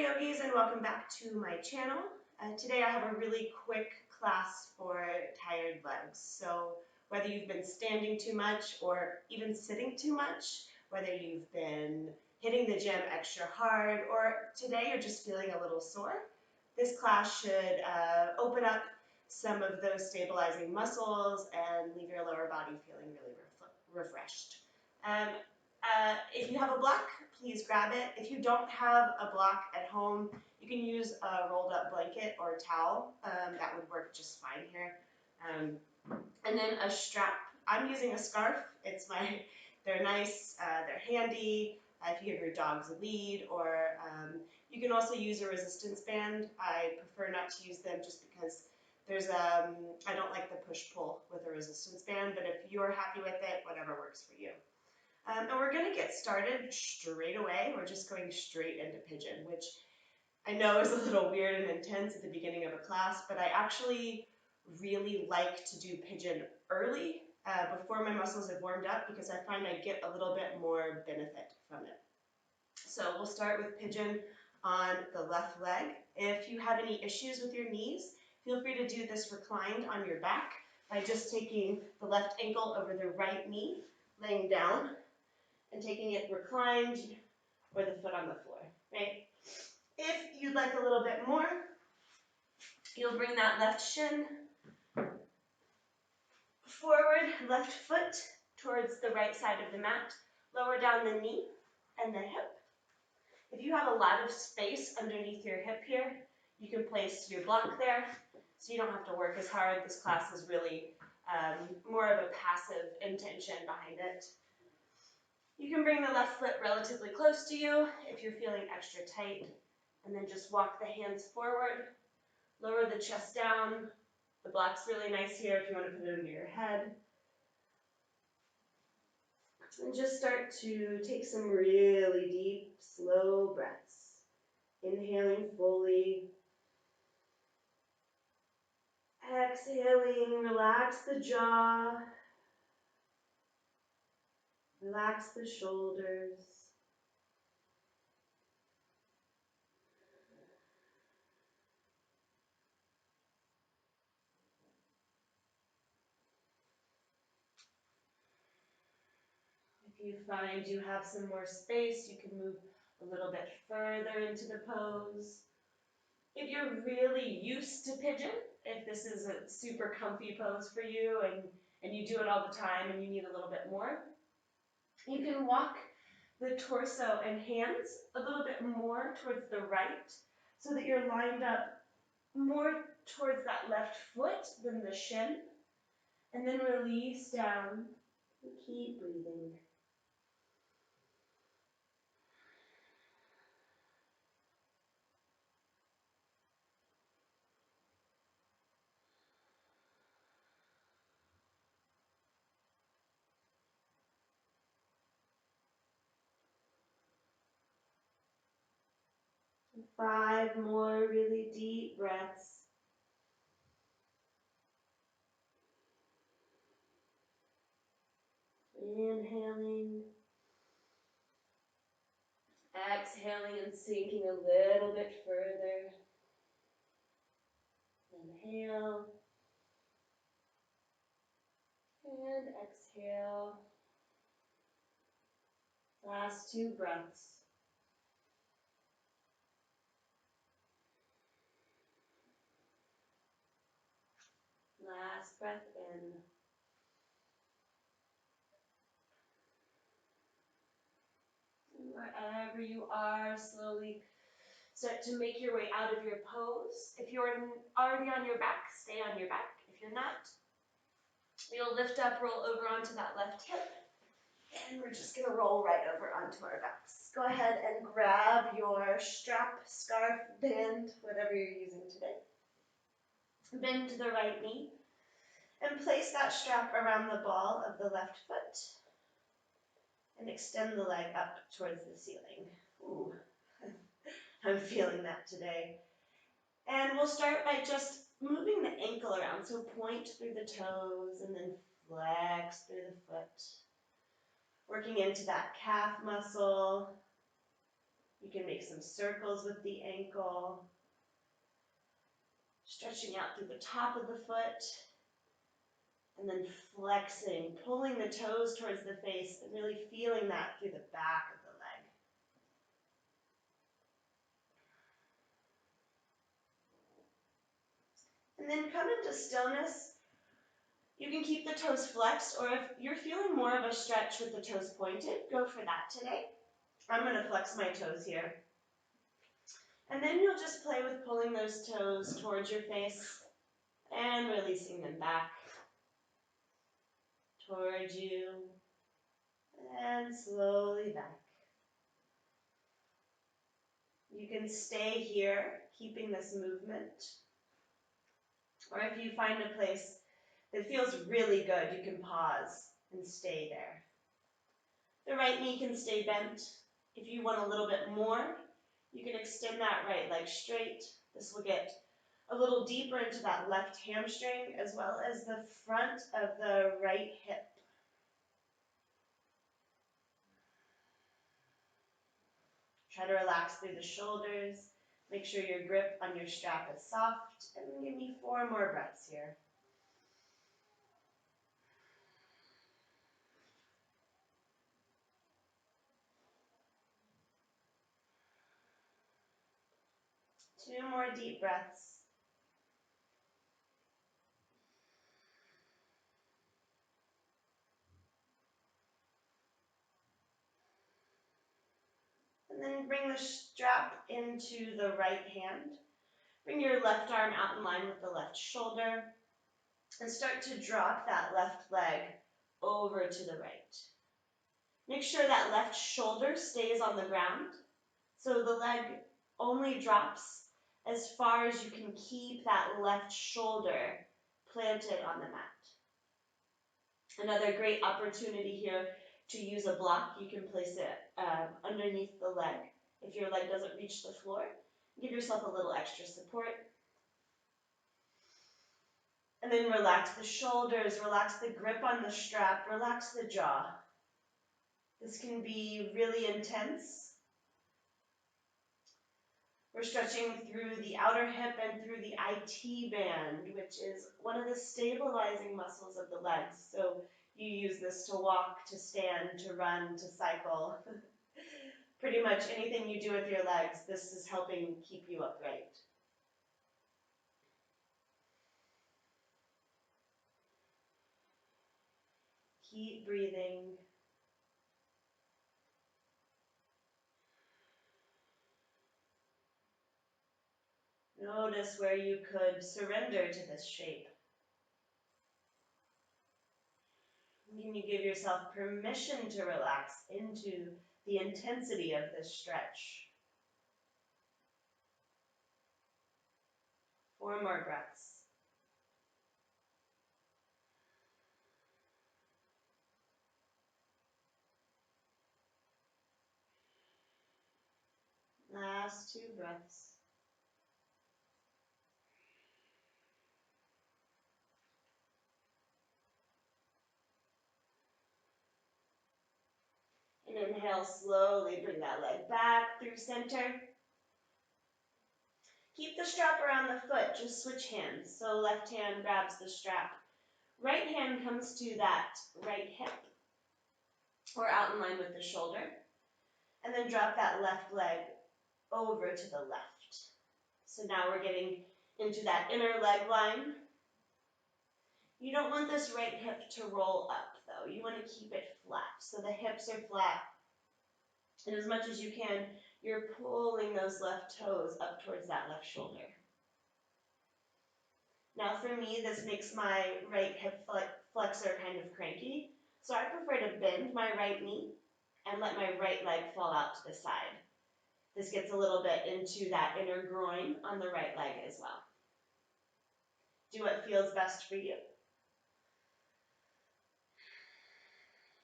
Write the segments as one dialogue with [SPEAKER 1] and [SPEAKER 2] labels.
[SPEAKER 1] yogis, and welcome back to my channel. Today I have a really quick class for tired legs. So whether you've been standing too much or even sitting too much, whether you've been hitting the gym extra hard, or today you're just feeling a little sore, this class should open up some of those stabilizing muscles and leave your lower body feeling really refreshed. If you have a block, please grab it. If you don't have a block at home, you can use a rolled up blanket or a towel. That would work just fine here. And then a strap. I'm using a scarf. They're nice, they're handy. If you give your dogs a lead, or you can also use a resistance band. I prefer not to use them just because I don't like the push-pull with a resistance band, but if you're happy with it, whatever works for you. And we're going to get started straight away. We're just going straight into pigeon, which I know is a little weird and intense at the beginning of a class, but I actually really like to do pigeon early before my muscles have warmed up, because I find I get a little bit more benefit from it. So we'll start with pigeon on the left leg. If you have any issues with your knees, feel free to do this reclined on your back by just taking the left ankle over the right knee, laying down, and taking it reclined or the foot on the floor, right? If you'd like a little bit more, you'll bring that left shin forward, left foot towards the right side of the mat, lower down the knee and the hip. If you have a lot of space underneath your hip here, you can place your block there, so you don't have to work as hard. This class is really more of a passive intention behind it. You can bring the left foot relatively close to you if you're feeling extra tight, and then just walk the hands forward, lower the chest down. The block's really nice here if you want to put it under your head. And just start to take some really deep, slow breaths. Inhaling fully. Exhaling, relax the jaw. Relax the shoulders. If you find you have some more space, you can move a little bit further into the pose. If you're really used to pigeon, if this is a super comfy pose for you and you do it all the time and you need a little bit more, you can walk the torso and hands a little bit more towards the right so that you're lined up more towards that left foot than the shin. And then release down and keep breathing. And 5 more really deep breaths. Inhaling. Exhaling and sinking a little bit further. Inhale. And exhale. Last 2 breaths. Last breath in. And wherever you are, slowly start to make your way out of your pose. If you're already on your back, stay on your back. If you're not, you'll lift up, roll over onto that left hip, and we're just going to roll right over onto our backs. Go ahead and grab your strap, scarf, band, whatever you're using today. Bend to the right knee, and place that strap around the ball of the left foot, and extend the leg up towards the ceiling. Ooh, I'm feeling that today. And we'll start by just moving the ankle around. So point through the toes and then flex through the foot. Working into that calf muscle. You can make some circles with the ankle, stretching out through the top of the foot, and then flexing, pulling the toes towards the face and really feeling that through the back of the leg. And then come into stillness. You can keep the toes flexed, or if you're feeling more of a stretch with the toes pointed, go for that today. I'm going to flex my toes here. And then you'll just play with pulling those toes towards your face and releasing them back towards you and slowly back. You can stay here, keeping this movement. Or if you find a place that feels really good, you can pause and stay there. The right knee can stay bent. If you want a little bit more, you can extend that right leg straight. This will get a little deeper into that left hamstring as well as the front of the right hip. Try to relax through the shoulders. Make sure your grip on your strap is soft. And then give me 4 more breaths here. Two more deep breaths. And then bring the strap into the right hand. Bring your left arm out in line with the left shoulder. And start to drop that left leg over to the right. Make sure that left shoulder stays on the ground. So the leg only drops as far as you can keep that left shoulder planted on the mat. Another great opportunity here to use a block. You can place it underneath the leg. If your leg doesn't reach the floor, give yourself a little extra support. And then relax the shoulders, relax the grip on the strap, relax the jaw. This can be really intense. We're stretching through the outer hip and through the IT band, which is one of the stabilizing muscles of the legs. So you use this to walk, to stand, to run, to cycle. Pretty much anything you do with your legs, this is helping keep you upright. Keep breathing. Notice where you could surrender to this shape. Can you give yourself permission to relax into the intensity of this stretch? 4 more breaths. Last 2 breaths. And inhale, slowly bring that leg back through center. Keep the strap around the foot, just switch hands. So left hand grabs the strap. Right hand comes to that right hip, or out in line with the shoulder. And then drop that left leg over to the left. So now we're getting into that inner leg line. You don't want this right hip to roll up though. You want to keep it flat. So the hips are flat. And as much as you can, you're pulling those left toes up towards that left shoulder. Now for me, this makes my right hip flexor kind of cranky. So I prefer to bend my right knee and let my right leg fall out to the side. This gets a little bit into that inner groin on the right leg as well. Do what feels best for you.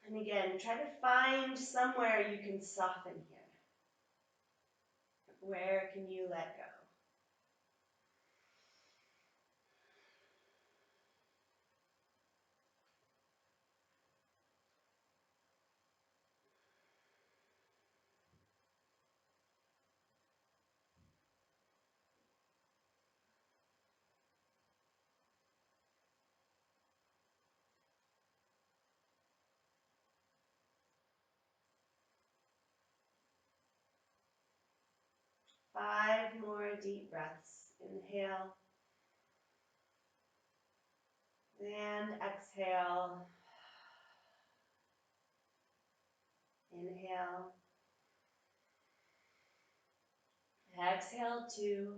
[SPEAKER 1] And again, try to find somewhere you can soften here. Where can you let go? deep breaths. Inhale and exhale. Inhale. Exhale 2.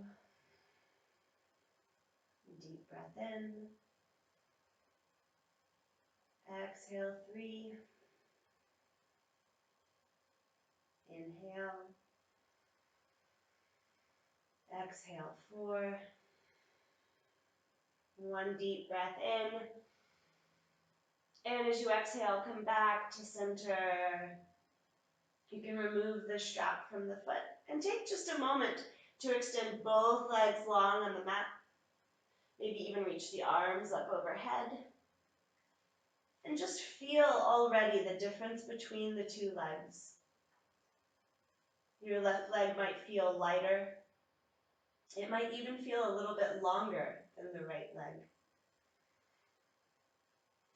[SPEAKER 1] Deep breath in. Exhale 3. Inhale. Exhale 4. One deep breath in. And as you exhale, come back to center. You can remove the strap from the foot and take just a moment to extend both legs long on the mat. Maybe even reach the arms up overhead. And just feel already the difference between the two legs. Your left leg might feel lighter. It might even feel a little bit longer than the right leg.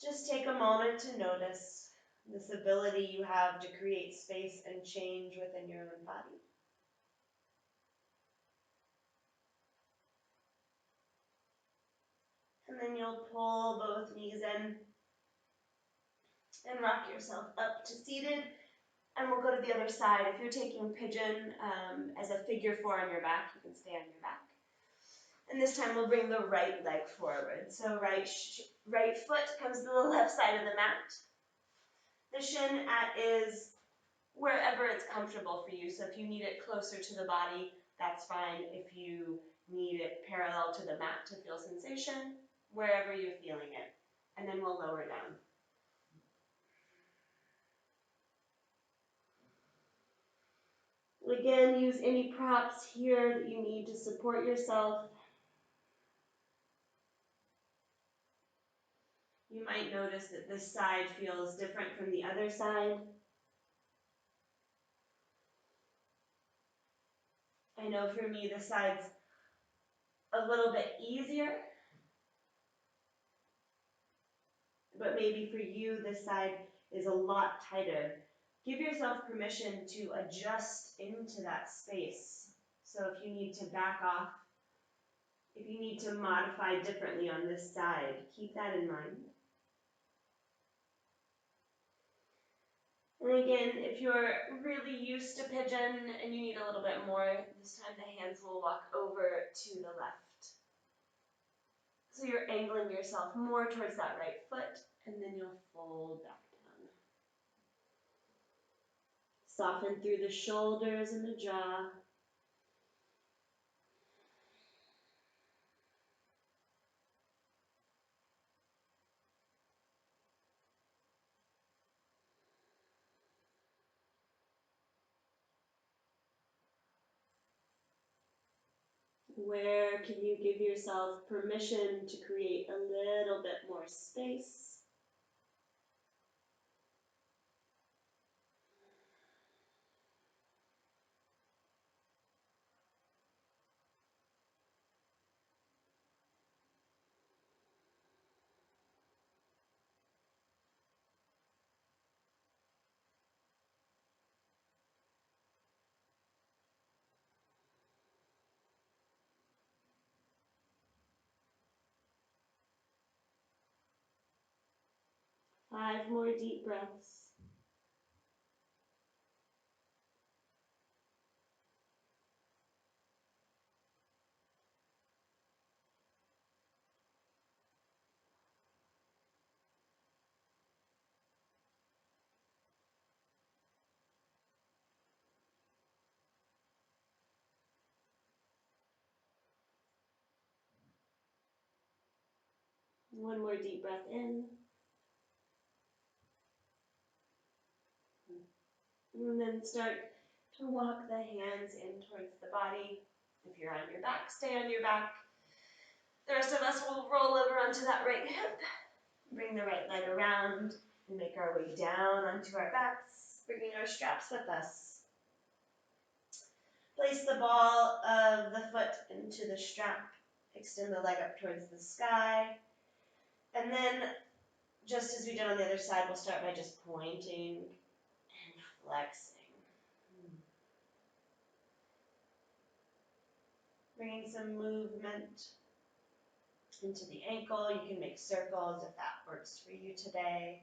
[SPEAKER 1] Just take a moment to notice this ability you have to create space and change within your own body. And then you'll pull both knees in and rock yourself up to seated. And we'll go to the other side. If you're taking pigeon as a figure 4 on your back, you can stay on your back. And this time we'll bring the right leg forward. So right foot comes to the left side of the mat. The shin is wherever it's comfortable for you. So if you need it closer to the body, that's fine. If you need it parallel to the mat to feel sensation, wherever you're feeling it. And then we'll lower down. Again, use any props here that you need to support yourself. You might notice that this side feels different from the other side. I know for me, this side's a little bit easier, but maybe for you, this side is a lot tighter. Give yourself permission to adjust into that space. So if you need to back off, if you need to modify differently on this side, keep that in mind. And again, if you're really used to pigeon and you need a little bit more, this time the hands will walk over to the left. So you're angling yourself more towards that right foot, and then you'll fold back down. Soften through the shoulders and the jaw. Where can you give yourself permission to create a little bit more space? Five more deep breaths. One more deep breath in. And then start to walk the hands in towards the body. If you're on your back, stay on your back. The rest of us will roll over onto that right hip. Bring the right leg around and make our way down onto our backs, bringing our straps with us. Place the ball of the foot into the strap. Extend the leg up towards the sky. And then, just as we did on the other side, we'll start by just pointing and flexing. Bringing some movement into the ankle. You can make circles if that works for you today.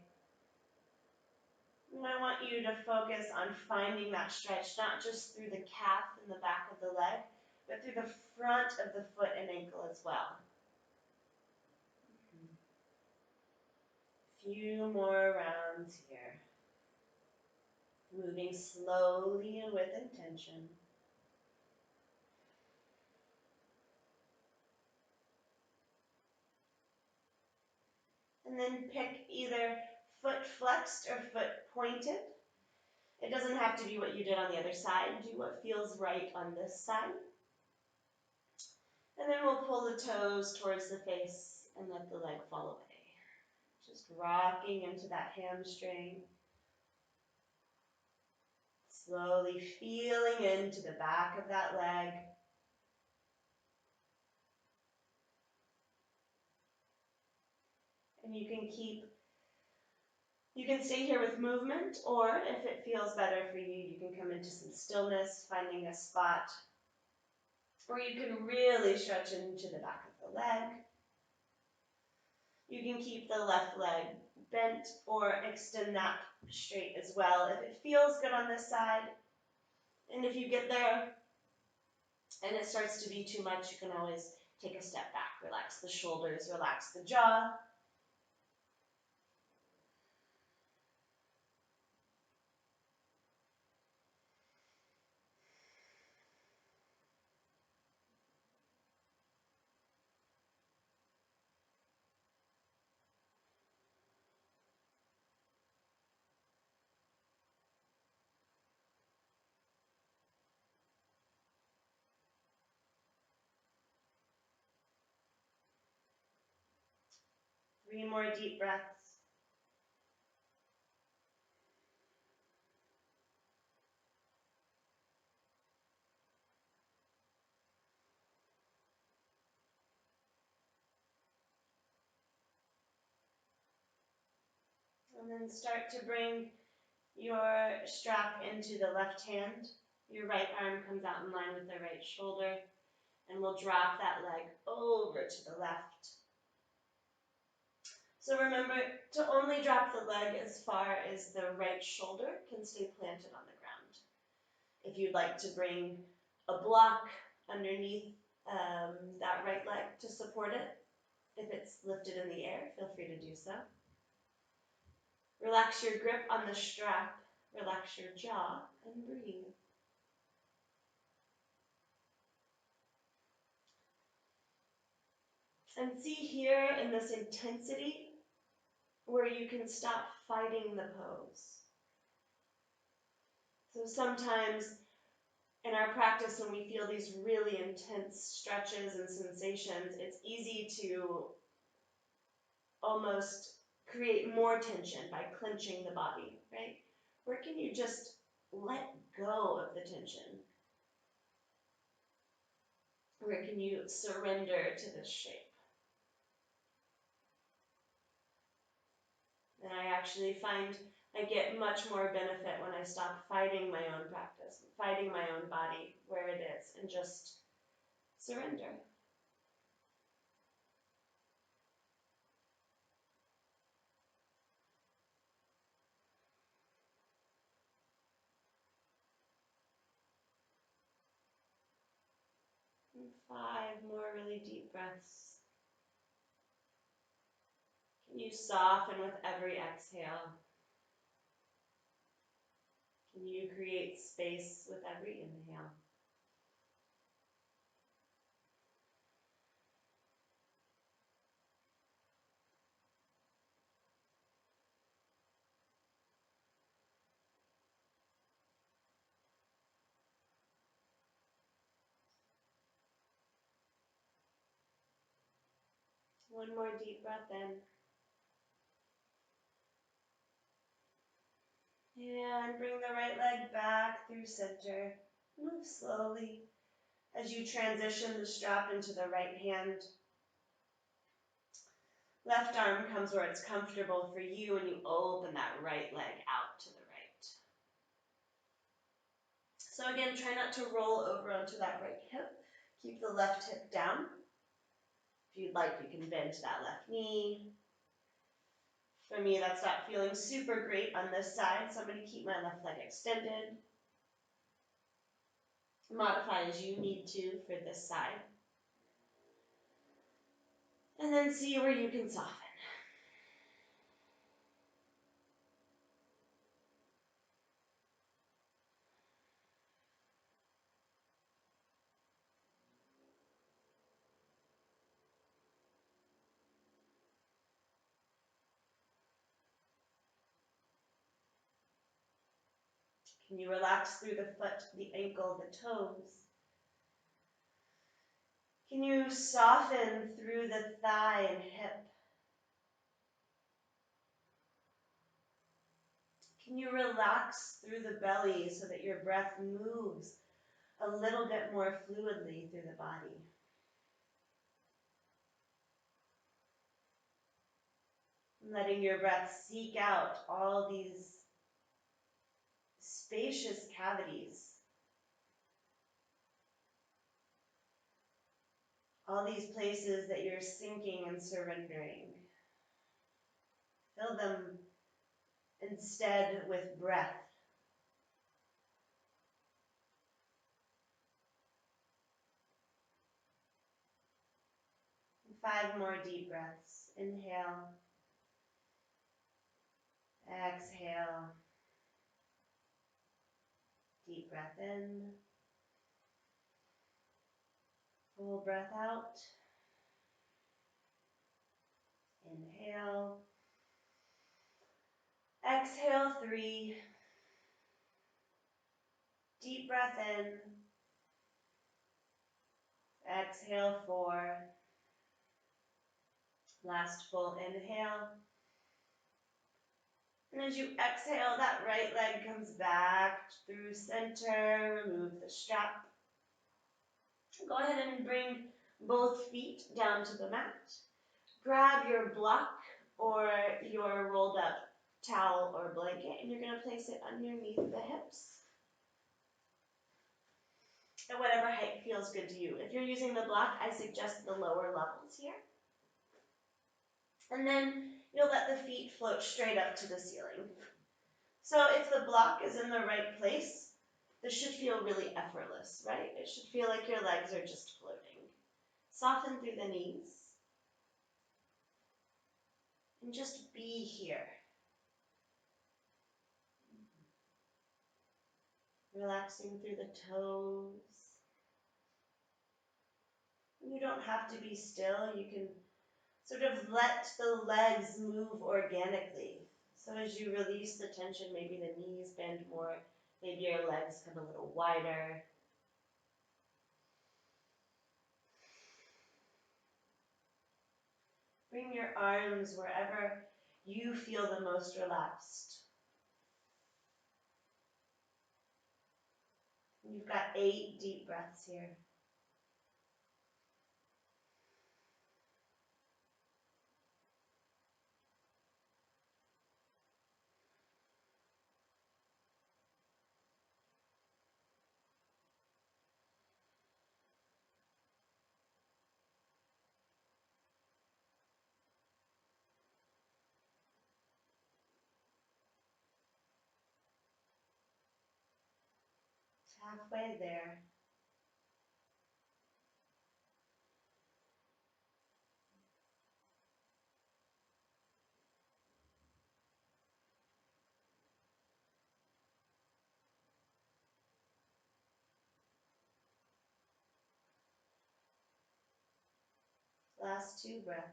[SPEAKER 1] And I want you to focus on finding that stretch, not just through the calf and the back of the leg, but through the front of the foot and ankle as well. Few more rounds here. Moving slowly and with intention. And then pick either foot flexed or foot pointed. It doesn't have to be what you did on the other side. Do what feels right on this side. And then we'll pull the toes towards the face and let the leg fall away. Just rocking into that hamstring. Slowly feeling into the back of that leg. And you can stay here with movement, or if it feels better for you, you can come into some stillness, finding a spot. Or you can really stretch into the back of the leg. You can keep the left leg bent or extend that straight as well if it feels good on this side. And if you get there and it starts to be too much, you can always take a step back. Relax the shoulders, relax the jaw. Three more deep breaths. And then start to bring your strap into the left hand. Your right arm comes out in line with the right shoulder. And we'll drop that leg over to the left. So remember to only drop the leg as far as the right shoulder can stay planted on the ground. If you'd like to bring a block underneath that right leg to support it, if it's lifted in the air, feel free to do so. Relax your grip on the strap, relax your jaw, and breathe. And see here in this intensity where you can stop fighting the pose. So sometimes in our practice, when we feel these really intense stretches and sensations, it's easy to almost create more tension by clenching the body, right? Where can you just let go of the tension? Where can you surrender to this shape? And I actually find I get much more benefit when I stop fighting my own practice, fighting my own body where it is, and just surrender. And 5 more really deep breaths. Can you soften with every exhale? Can you create space with every inhale? One more deep breath in. And bring the right leg back through center. Move slowly as you transition the strap into the right hand. Left arm comes where it's comfortable for you, and you open that right leg out to the right. So again, try not to roll over onto that right hip. Keep the left hip down. If you'd like, you can bend that left knee. For me, that's not feeling super great on this side, so I'm going to keep my left leg extended. Modify as you need to for this side. And then see where you can soften. Can you relax through the foot, the ankle, the toes? Can you soften through the thigh and hip? Can you relax through the belly so that your breath moves a little bit more fluidly through the body? Letting your breath seek out all these spacious cavities, all these places that you're sinking and surrendering. Fill them instead with breath. 5 more deep breaths. Inhale. Exhale. Deep breath in. Full breath out. Inhale. Exhale 3. Deep breath in. Exhale 4. Last full inhale. And as you exhale, that right leg comes back through center. Remove the strap. Go ahead and bring both feet down to the mat. Grab your block or your rolled up towel or blanket, and you're going to place it underneath the hips at whatever height feels good to you. If you're using the block, I suggest the lower levels here. And then you'll let the feet float straight up to the ceiling. So if the block is in the right place, this should feel really effortless, right? It should feel like your legs are just floating. Soften through the knees. And just be here. Relaxing through the toes. You don't have to be still. You can sort of let the legs move organically. So as you release the tension, maybe the knees bend more, maybe your legs come a little wider. Bring your arms wherever you feel the most relaxed. You've got 8 deep breaths here. Halfway there. Last 2 breaths.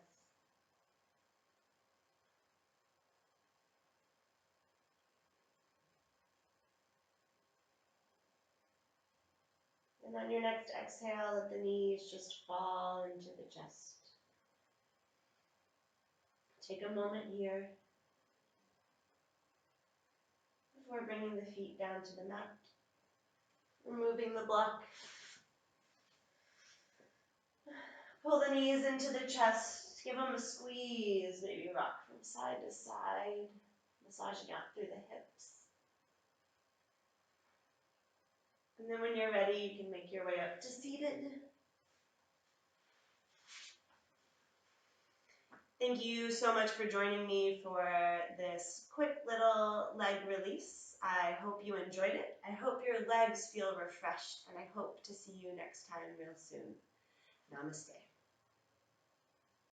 [SPEAKER 1] And on your next exhale, let the knees just fall into the chest. Take a moment here before bringing the feet down to the mat. Removing the block. Pull the knees into the chest. Give them a squeeze. Maybe rock from side to side. Massaging out through the hips. And then when you're ready, you can make your way up to seated. Thank you so much for joining me for this quick little leg release. I hope you enjoyed it. I hope your legs feel refreshed, and I hope to see you next time real soon. Namaste.